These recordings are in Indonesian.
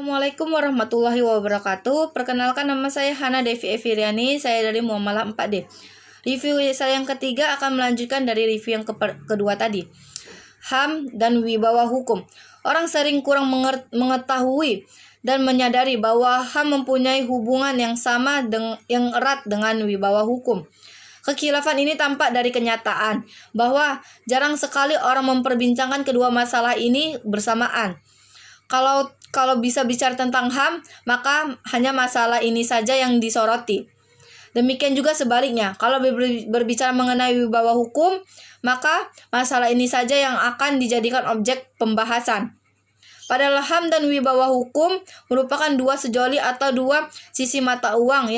Assalamualaikum warahmatullahi wabarakatuh. Perkenalkan, nama saya Hana Devi Eviriani. Saya dari Muamalah 4D. Review saya yang ketiga akan melanjutkan dari review yang kedua tadi. HAM dan wibawa hukum. Orang sering kurang mengetahui dan menyadari bahwa HAM mempunyai hubungan yang sama yang erat dengan wibawa hukum. Kekhilafan ini tampak dari kenyataan bahwa jarang sekali orang memperbincangkan kedua masalah ini bersamaan. Kalau bisa bicara tentang HAM, maka hanya masalah ini saja yang disoroti. Demikian juga sebaliknya, kalau berbicara mengenai wibawa hukum, maka masalah ini saja yang akan dijadikan objek pembahasan. Padahal HAM dan wibawa hukum merupakan dua sejoli atau dua sisi mata uang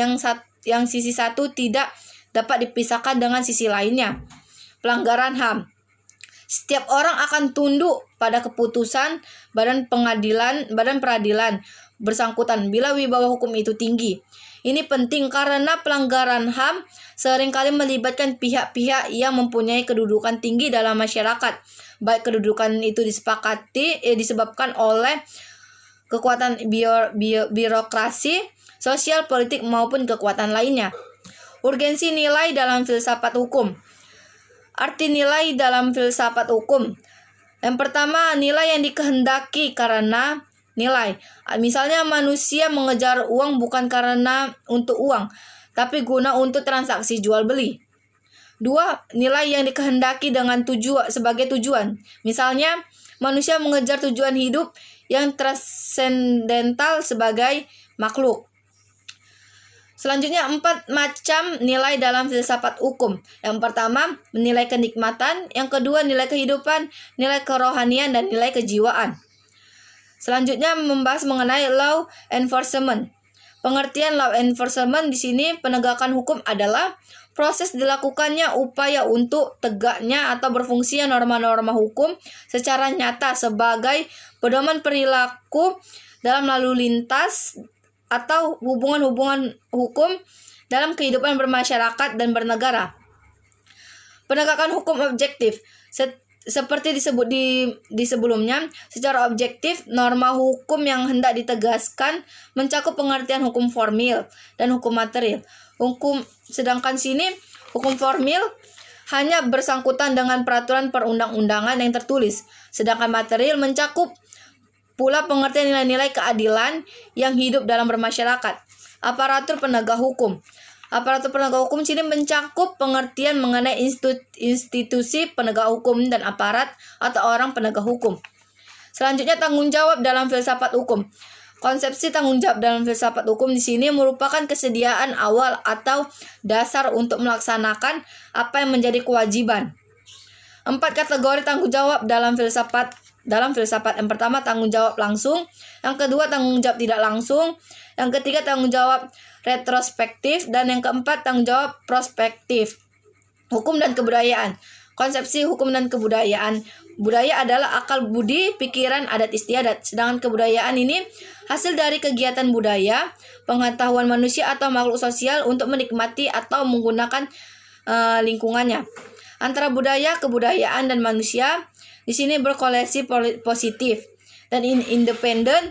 yang sisi satu tidak dapat dipisahkan dengan sisi lainnya. Pelanggaran HAM. Setiap orang akan tunduk pada keputusan badan peradilan bersangkutan bila wibawa hukum itu tinggi. Ini penting karena pelanggaran HAM seringkali melibatkan pihak-pihak yang mempunyai kedudukan tinggi dalam masyarakat. Baik kedudukan itu disebabkan oleh kekuatan birokrasi, sosial, politik maupun kekuatan lainnya. Urgensi nilai dalam filsafat hukum. Arti nilai dalam filsafat hukum. Yang pertama, nilai yang dikehendaki karena nilai. Misalnya manusia mengejar uang bukan karena untuk uang, tapi guna untuk transaksi jual beli. Dua, nilai yang dikehendaki dengan sebagai tujuan. Misalnya manusia mengejar tujuan hidup yang transendental sebagai makhluk. Selanjutnya, 4 macam nilai dalam filsafat hukum. Yang pertama, nilai kenikmatan. Yang kedua, nilai kehidupan, nilai kerohanian, dan nilai kejiwaan. Selanjutnya, membahas mengenai law enforcement. Pengertian law enforcement di sini, penegakan hukum adalah proses dilakukannya upaya untuk tegaknya atau berfungsinya norma-norma hukum secara nyata sebagai pedoman perilaku dalam lalu lintas atau hubungan-hubungan hukum dalam kehidupan bermasyarakat dan bernegara. Penegakan hukum objektif. Seperti disebut di sebelumnya, secara objektif, norma hukum yang hendak ditegaskan mencakup pengertian hukum formil dan hukum material. Sedangkan sini, hukum formil hanya bersangkutan dengan peraturan perundang-undangan yang tertulis. Sedangkan material mencakup pula pengertian nilai-nilai keadilan yang hidup dalam bermasyarakat. Aparatur penegak hukum. Aparatur penegak hukum sini mencakup pengertian mengenai institusi penegak hukum dan aparat atau orang penegak hukum. Selanjutnya, tanggung jawab dalam filsafat hukum. Konsepsi tanggung jawab dalam filsafat hukum di sini merupakan kesediaan awal atau dasar untuk melaksanakan apa yang menjadi kewajiban. 4 kategori tanggung jawab dalam filsafat. Yang pertama, tanggung jawab langsung. Yang kedua, tanggung jawab tidak langsung. Yang ketiga, tanggung jawab retrospektif. Dan yang keempat, tanggung jawab prospektif. Hukum dan kebudayaan. Konsepsi hukum dan kebudayaan. Budaya adalah akal budi, pikiran, adat istiadat. Sedangkan kebudayaan ini hasil dari kegiatan budaya, pengetahuan manusia atau makhluk sosial untuk menikmati atau menggunakan lingkungannya. Antara budaya, kebudayaan, dan manusia di sini berkoleksi positif dan independen.